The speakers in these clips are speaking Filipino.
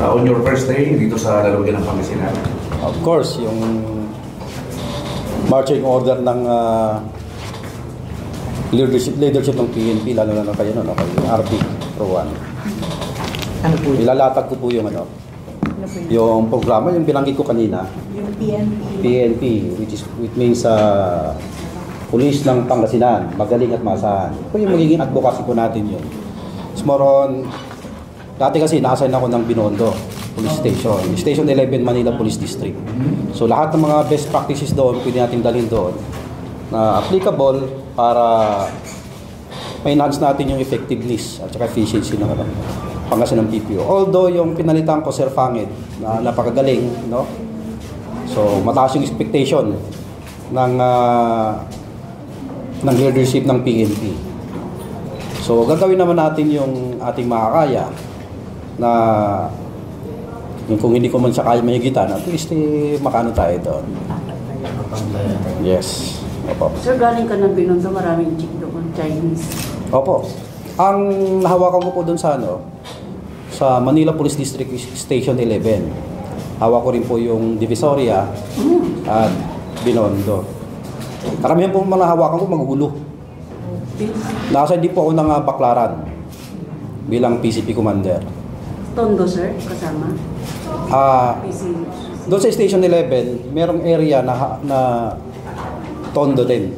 on your first day dito sa lalawigan ng Pangasinan? Of course, yung marching order ng leadership ng PNP, lalo na kayo, no, kay RP Rowan. Ano po? Ilalatag ko po yung yung programa, yung binanggit ko kanina. Yung PNP. PNP, which means Pulis ng Pangasinan, magaling at maasahan. Ito yung magiging advocacy po natin yun. It's more on, dati kasi na-assign ako ng Binondo Police Station, Station 11 Manila Police District. So lahat ng mga best practices doon, pwede natin dalhin doon na applicable para ma-enhance natin yung effectiveness at saka efficiency ng Pangasinan PPO. Although yung pinalitan ko, Sir Fangit, na napakagaling, no? So mataas yung expectation ng leadership ng PNP. So gagawin naman natin yung ating makakaya na kung hindi ko man siya kaya mahigitan, at least makano tayo doon. Yes. Opo. Sir, galing ka ng Binondo, maraming chick doon, Chinese. Opo. Ang nahawakan ko po doon sa sa Manila Police District Station 11. Hawak ko rin po yung Divisoria at Binondo. Karamihan po mga hawakan ko magugulo. Nasa hindi po ako ng Baklaran bilang PCP commander. Tondo, sir, kasama? Doon sa Station 11, merong area na Tondo din.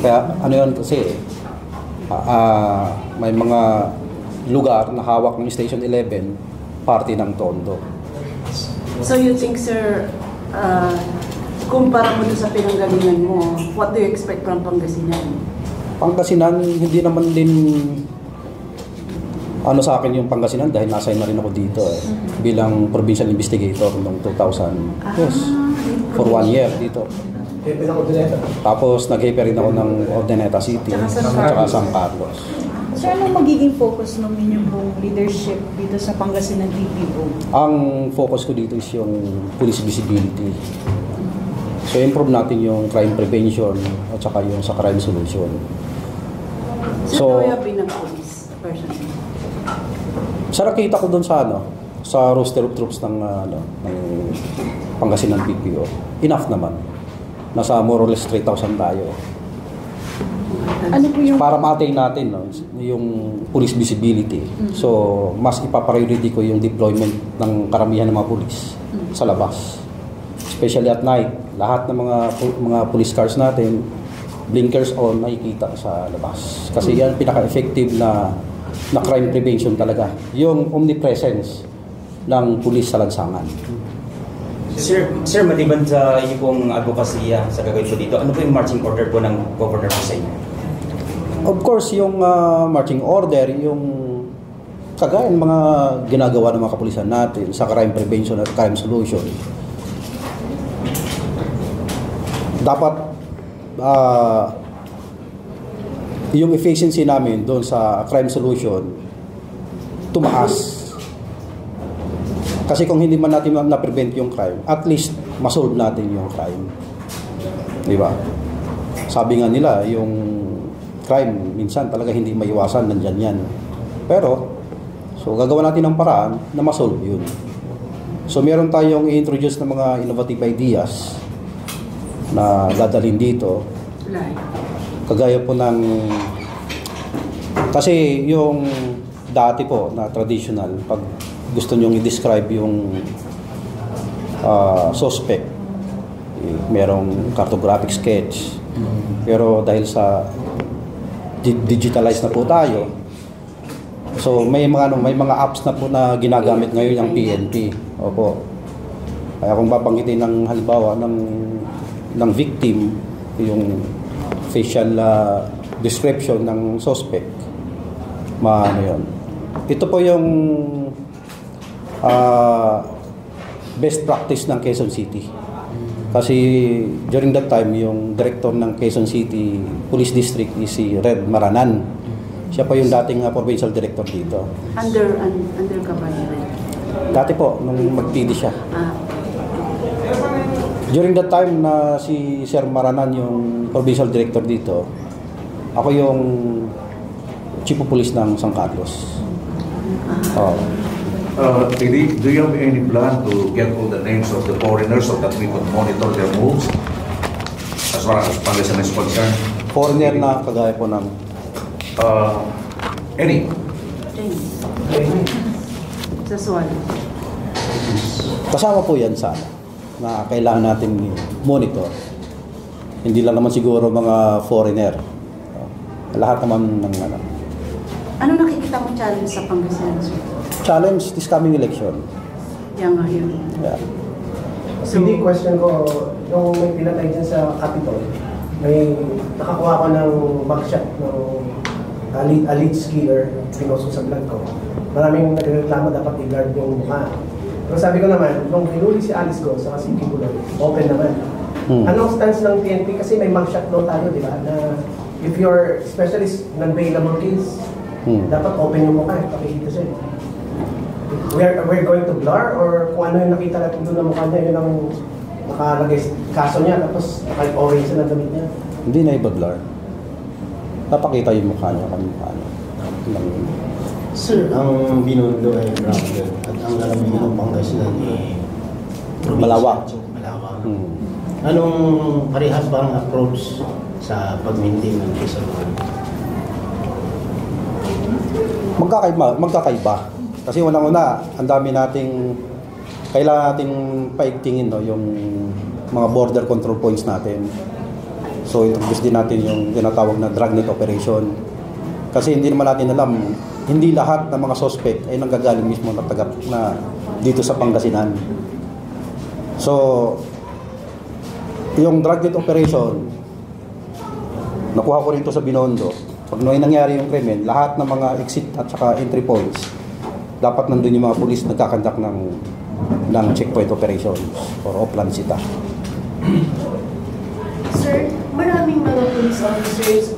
Kaya ano yun kasi, may mga lugar na hawak ng Station 11, party ng Tondo. So you think, sir, kumpara mo sa pinanggalingan mo, what do you expect from Pangasinan? Pangasinan, hindi naman din sa akin yung Pangasinan dahil nasa na rin ako dito bilang provincial investigator noong 2000. Yes, for 1 year dito. Tapos nag-hepe rin ako ng Ordaneta City at saka San Carlos. So anong magiging focus ng inyong leadership dito sa Pangasinan PPO? Ang focus ko dito is yung police visibility. So, improve natin yung crime prevention at saka yung sa crime solution. So, have been a police person? Sa nakita ko doon sa sa roster of troops ng Pangasinan PPO, enough naman. Nasa more or less 3,000 tayo. Ano po yung... Para ma-attain natin yung police visibility. So, mas ipapriority ko yung deployment ng karamihan ng mga police sa labas. Especially at night, lahat ng mga police cars natin, blinkers on, nakikita sa labas. Kasi yan pinaka-effective na crime prevention talaga. Yung omnipresence ng police sa lansangan. Sir, maliban sa iyo pong advokasya sa gagawin po dito, ano po yung marching order po ng governor po sa inyo? Of course, yung marching order, yung kagaya ng mga ginagawa ng mga kapulisan natin sa crime prevention at crime solution, dapat yung efficiency namin doon sa crime solution tumaas. Kasi kung hindi man natin na-prevent yung crime, at least masolve natin yung crime. Di ba? Sabi nga nila, yung crime minsan talaga hindi maiwasan, nandyan yan. Pero, so gagawa natin ng paraan na masolve yun. So meron tayong i-introduce na mga innovative ideas na dadalhin dito. Kagaya po ng kasi yung dati po na traditional, pag gusto nyong i-describe yung suspect, merong cartographic sketch. Pero dahil sa digitalized na po tayo, so may mga apps na po na ginagamit ngayon ng PNP. Opo. Kaya kung babanggitin ng halimbawa ng victim, yung facial description ng suspect, yun. Ito po yung best practice ng Quezon City. Kasi during that time, yung director ng Quezon City Police District is si Red Maranan. Siya pa yung dating provincial director dito. Under ka ba niya? Dati po, nung mag-PD siya. During that time na si Sir Maranan yung provincial director dito, ako yung chief of police ng San Carlos. Do you have any plan to get all the names of the foreigners so that we could monitor their moves as far as Pangasinan is concerned? Foreigner na kagaya po ng Any? Sa SWAT. kasama po yan sana na kailangan natin monitor. Hindi lang naman siguro mga foreigner. Lahat naman ng ano. Ano nakikita mo challenge sa Pangasinan, sir? Challenge this coming election. Yan nga yun. Yeah. Hindi, question ko, yung may pinatay dyan sa Capitol, may nakakuha ko ng mugshot ng elite skier, pinosok sa vlog ko. Maraming nagreklamo dapat i-guard yung mukha. Pero sabi ko naman, nung hinuli si Alice Go sa si Kibuloy, open naman. Anong stance ng PNP? Kasi may mugshot law tayo, di ba? Na if you're, especially non-bailable case, dapat open yung mukha, pakikita siya. We're going to blur or kung ano yung nakita natin doon na mukha niya, yun ang nakalagay kaso niya, tapos orange na damit niya. Hindi na i-blur. Napakita yung mukha niya kung paano. Sir, ang Binondo ay grounded at ang lalamunan ng Pangasinan ay Malawak. Malawak. Anong parehas ba ang approach sa pag-maintain ng peace and order? Magkakaiba. Kasi unang-una, ang dami nating kailangan nating paigtingin yung mga border control points natin. So introduce din natin yung tinatawag na dragnet operation. Kasi hindi naman natin alam, hindi lahat ng mga suspect ay nanggagaling mismo na dito sa Pangasinan. So yung dragnet operation, nakuha ko rin ito sa Binondo. Pag nangyari yung krimen, lahat ng mga exit at saka entry points, dapat nandun yung mga pulis nagkakandak ng checkpoint operations or Oplan Sita. Sir, maraming mga police officers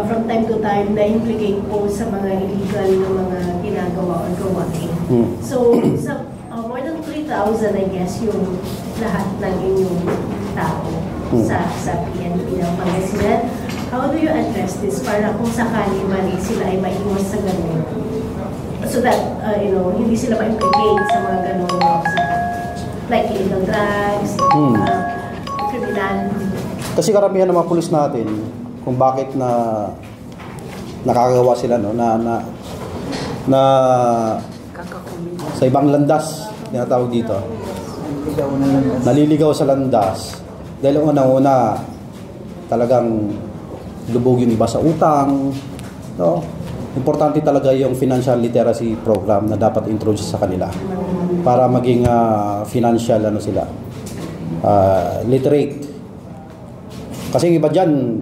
from time to time na implicate po sa mga illegal na mga ginagawa or gawain. So, sa more than 3,000, I guess, yung lahat ng inyong tao sa PNP ng Pangasinan. How do you address this para kung sakali man sila ay maiwas sa ganun? So that, hindi sila ma-implicate sa mga ganun, like illegal drugs, criminal. Kasi karamihan ng mga pulis natin, kung bakit nakakagawa sila na sa ibang landas, tinatawag dito, naliligaw sa landas dahil una-una talagang lubog yung iba sa utang, no? Importante talaga yung financial literacy program na dapat introduce sa kanila para maging financial literate. Kasi yung iba dyan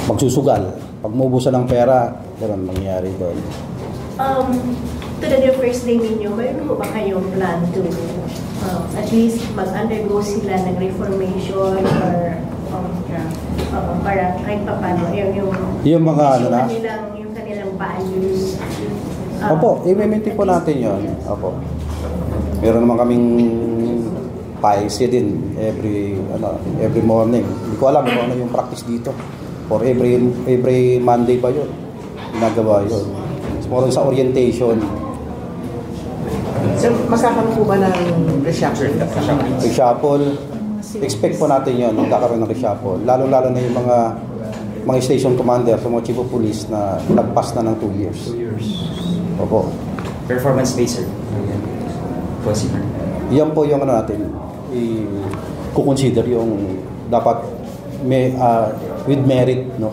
magsusugal. Pag maubusan ng pera, gano'n mangyayari doon. Tulad yung first day ninyo, mayroon mo ba kayong plan to at least mag-undergo sila ng reformation or para kahit pa paano yung mga yung kanilang values. Opo, i-maintain po natin yun. Opo. Meron naman kaming policy din every morning. Hindi ko alam kung ano yung practice dito. For every Monday ba yun? Ginagawa yun. More sa orientation. Sir, magkakaroon po ba ng reshuffle? Reshuffle. Expect po natin yun, magkakaroon ng reshuffle. Lalo-lalo na yung mga station commander sa mga chief of police na nagpas na ng 2 years. 2 years. Opo. Performance-based, sir. Yan po yung natin i-consider yung dapat with merit, no?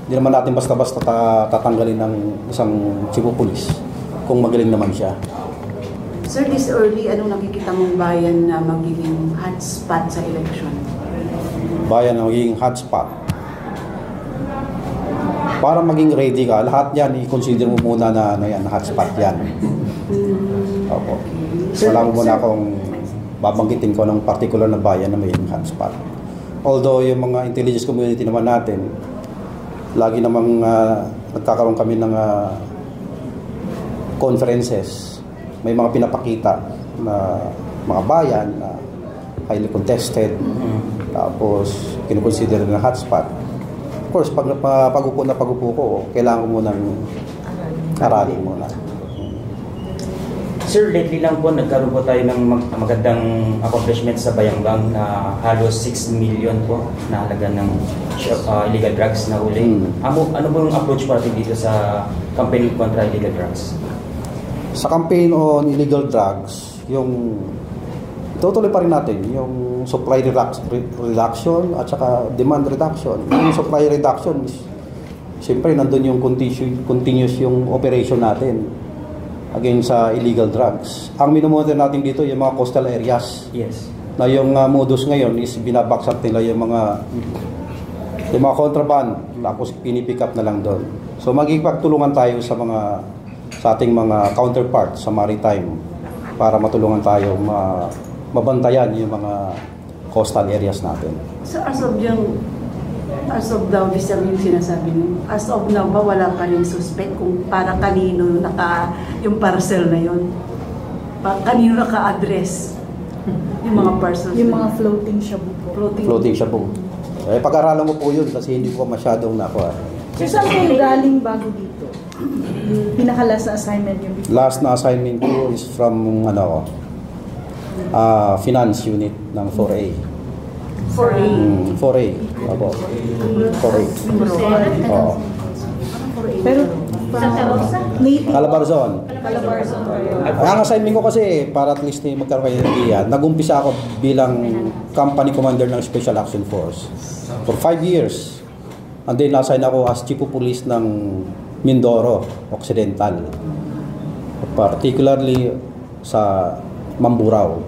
Hindi naman natin basta-basta tatanggalin ng isang chief of police kung magaling naman siya. Sir, this early, anong nakikita mong bayan na magiging hotspot sa election? Bayan na magiging hotspot. Para maging ready ka, lahat yan, i-consider mo muna na hotspot yan. Opo. Wala mo muna akong babanggitin ko ng particular na bayan na magiging hotspot. Although yung mga intelligence community naman natin, lagi namang nagkakaroon kami ng conferences. May mga pinapakita na mga bayan na highly contested, tapos kinukonsider na hotspot. Of course, pag-upo ko, kailangan ko munang aralin muna. Sir, lately lang po nagkaroon po tayo ng magandang accomplishment sa Bayambang na halos 6 million po na halaga ng illegal drugs na huli. Ano po yung approach po natin dito sa campaign kontra illegal drugs? Sa campaign on illegal drugs, yung tutuloy pa rin natin yung supply reduction at saka demand reduction. Yung supply reduction, siyempre nandun yung continuous yung operation natin against sa illegal drugs. Ang minumonitor natin dito yung mga coastal areas. Yes. Na yung modus ngayon is binabaksak nila yung mga contraband, tapos pinipick up na lang doon. So magigpagtulungan tayo sa ating mga counterpart sa maritime para matulungan tayo mabantayan yung mga coastal areas natin. So as of now, Mr. yung sinasabi mo, as of now ba wala pa rin suspect kung para kanino yung parcel na yun? Kanino naka-address yung mga parcels? Yung mga floating shabu po. Floating shabu. Pag-aralan mo po yun kasi hindi ko masyadong nakuha. So saan kayo galing bago dito? Yung pinaka-last na assignment yung before? Last na assignment ko is from finance unit ng 4A. 4A? 4A. Opo. 4A. Oo. Pero native Calabarzon. Calabarzon. Ang assignment ko kasi para at least magkaroon kayo ng idea, nag-umpisa ako bilang company commander ng Special Action Force for 5 years. And then na-assign ako as chief of police ng Mindoro Occidental. Particularly sa Mamburao.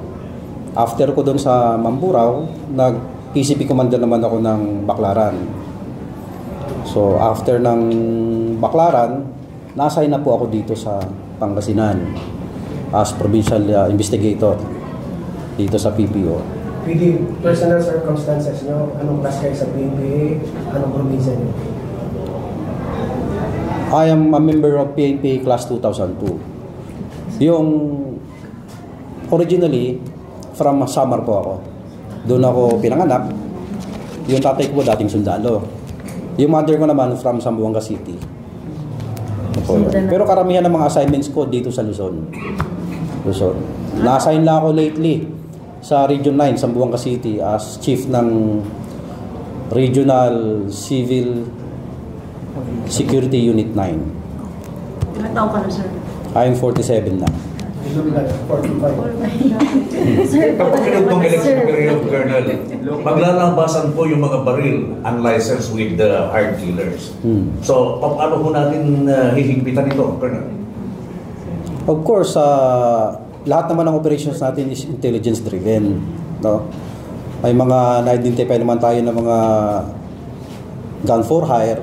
After ko doon sa Mamburao, nag-PCP commander naman ako ng Baclaran. So after ng Baclaran, na-assign na po ako dito sa Pangasinan as provincial investigator dito sa PPO. Pili personal circumstances nyo, anong class kayo sa PNPA, anong probinsya nyo? I am a member of PNP Class 2002. Yung originally, from Samar po ako. Doon ako pinanganak. Yung tatay ko dating sundalo. Yung mother ko naman from Zamboanga City. Pero karamihan ng mga assignments ko dito sa Luzon. Na-assign lang ako lately sa Region 9, Zamboanga City as chief ng Regional Civil Security Unit 9. Ilang taon ka na, sir? I'm 47 na. Kapag pinagpong election period, Colonel, maglalabasan po yung mga baril unlicensed with the hard dealers. So, paano po natin hihigpitan ito, Colonel? Of course, lahat naman ng operations natin is intelligence driven. No? May mga na-identify naman tayo ng mga gun for hire.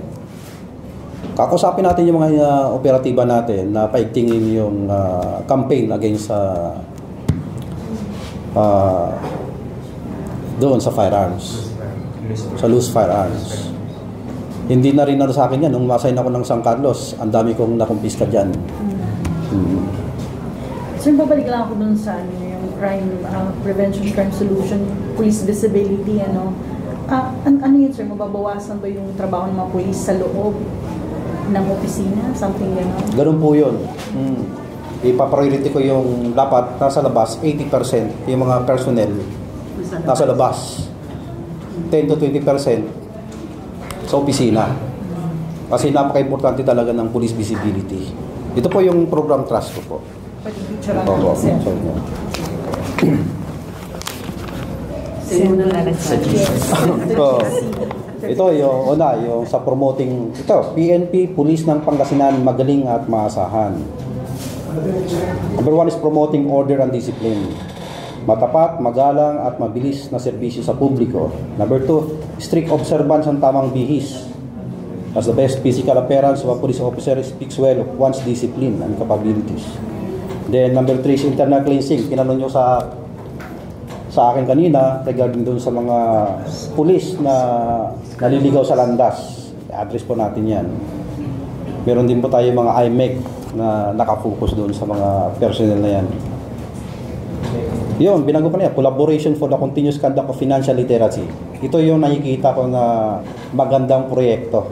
Kakusapin natin yung mga operatiba natin na paigtingin yung campaign against doon sa firearms. Sa loose firearms. Hindi na rin sa akin yan. Nung masign ako ng San Carlos, ang dami kong nakumpiska dyan. So babalik lang ako dun sa yung crime prevention, crime solution, police visibility, ano yun, sir? Mababawasan ba yung trabaho ng mga police sa loob ng opisina? Something gano'n? Ganun po yun. Ipapriority ko yung dapat nasa labas, 80% yung mga personnel nasa labas. 10 to 20% sa opisina. Kasi napaka-importante talaga ng police visibility. Ito po yung program trust ko po. Pag-picture lang natin, sir. Ito yung yung sa promoting PNP, Police ng Pangasinan, magaling at maasahan. Number 1 is promoting order and discipline. Matapat, magalang at mabilis na serbisyo sa publiko. Number 2, strict observance ng tamang bihis. As the best physical appearance of a police officer speaks well of one's discipline and capabilities. Then number 3 is internal cleansing. Tinanong nyo sa akin kanina regarding doon sa mga pulis na naliligaw sa landas. I-address po natin yan. Meron din po tayo mga IMEC na nakafocus doon sa mga personnel na yan. Yun, binago ko na yan. Collaboration for the continuous conduct of financial literacy. Ito yung nakikita ko na magandang proyekto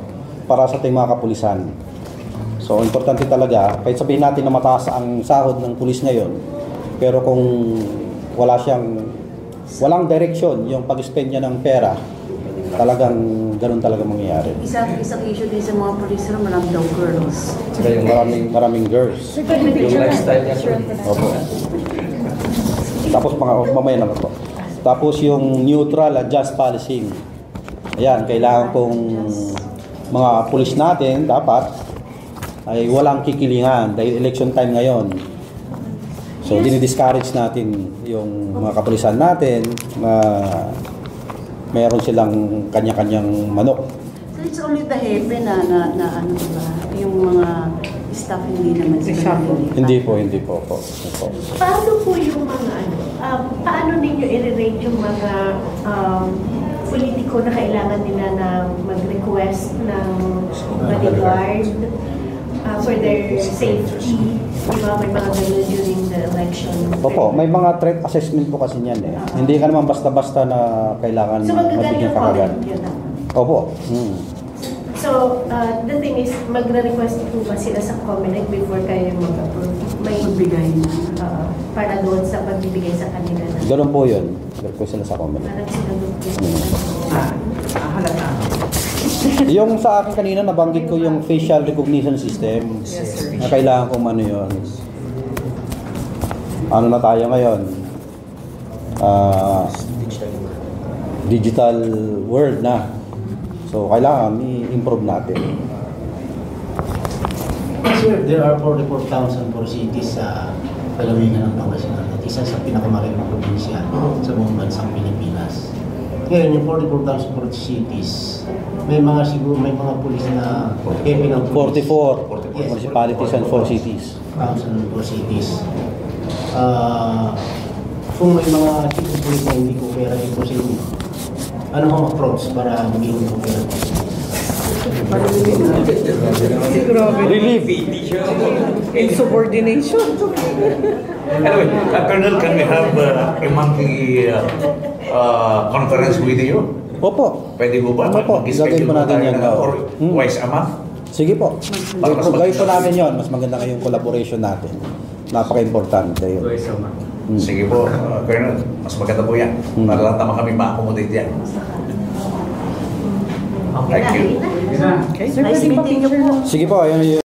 para sa ating mga kapulisan. So, importante talaga, kahit sabihin natin na mataas ang sahod ng pulis ngayon, pero kung walang direksyon yung pag-spend niya ng pera, talagang ganun talaga mangyayari. Isang issue din sa mga police room, marami daw girls. Saka yung maraming girls. Sir, pwede picture lifestyle niya, sir. Opo. Tapos mamaya naman po. Tapos yung neutral at just policing. Ayan, kailangan kong mga pulis natin dapat ay walang kikilingan dahil election time ngayon. So, dinidiscourage natin yung mga kapulisan natin na meron silang kanya-kanyang manok. So it's only the hepe na ano ba, yung mga staff hindi naman sila. Hindi po. Paano po yung mga paano ninyo i-rate yung mga politiko na kailangan nila na mag-request ng bodyguard for their safety? Diba, may mga ganun during the election. Opo, may mga threat assessment po kasi niyan eh. Hindi ka naman basta-basta na kailangan So magagaling mabigyan yung kagad. comment yun. Opo. So, the thing is, magre-request po ba sila sa Comelec before kayo mag-approve? May Magbigay na. para doon sa pagbibigay sa kanila na Ganun po yun. Request sila sa comment. parang sila doon po. Yung sa akin kanina, nabanggit ko yung facial recognition system. Na kailangan kong ano yun. Ano na tayo ngayon? Digital world na. So, kailangan i-improve natin. Sir, there are 44,000 cities sa lalawigan ng Pangasinan at isa sa pinakamalaking probinsya sa buong bansang Pilipinas. Ngayon, yung 44,000 cities, may mga pulis na hepe ng pulis. 44 Yes, municipalities and 4 cities. 4 cities. Kung may mga chief of police na hindi ko pera dito sa inyo, ano ang approach para maging cooperative? Relief. Insubordination. Anyway, Colonel, can we have a monthly conference with you? Opo. Pwede po ba? Opo, gagawin po natin yan. Or twice a month? Sige po. Gawin po natin yon. Mas maganda ngayong collaboration natin. Napaka-importante yun. Sige po, Colonel, mas maganda po yan. Para lang tama kami ma-accommodate yan. Thank you. Okay, sir, Nice pwede meeting you pa-picture po. lang. Sige po, ayun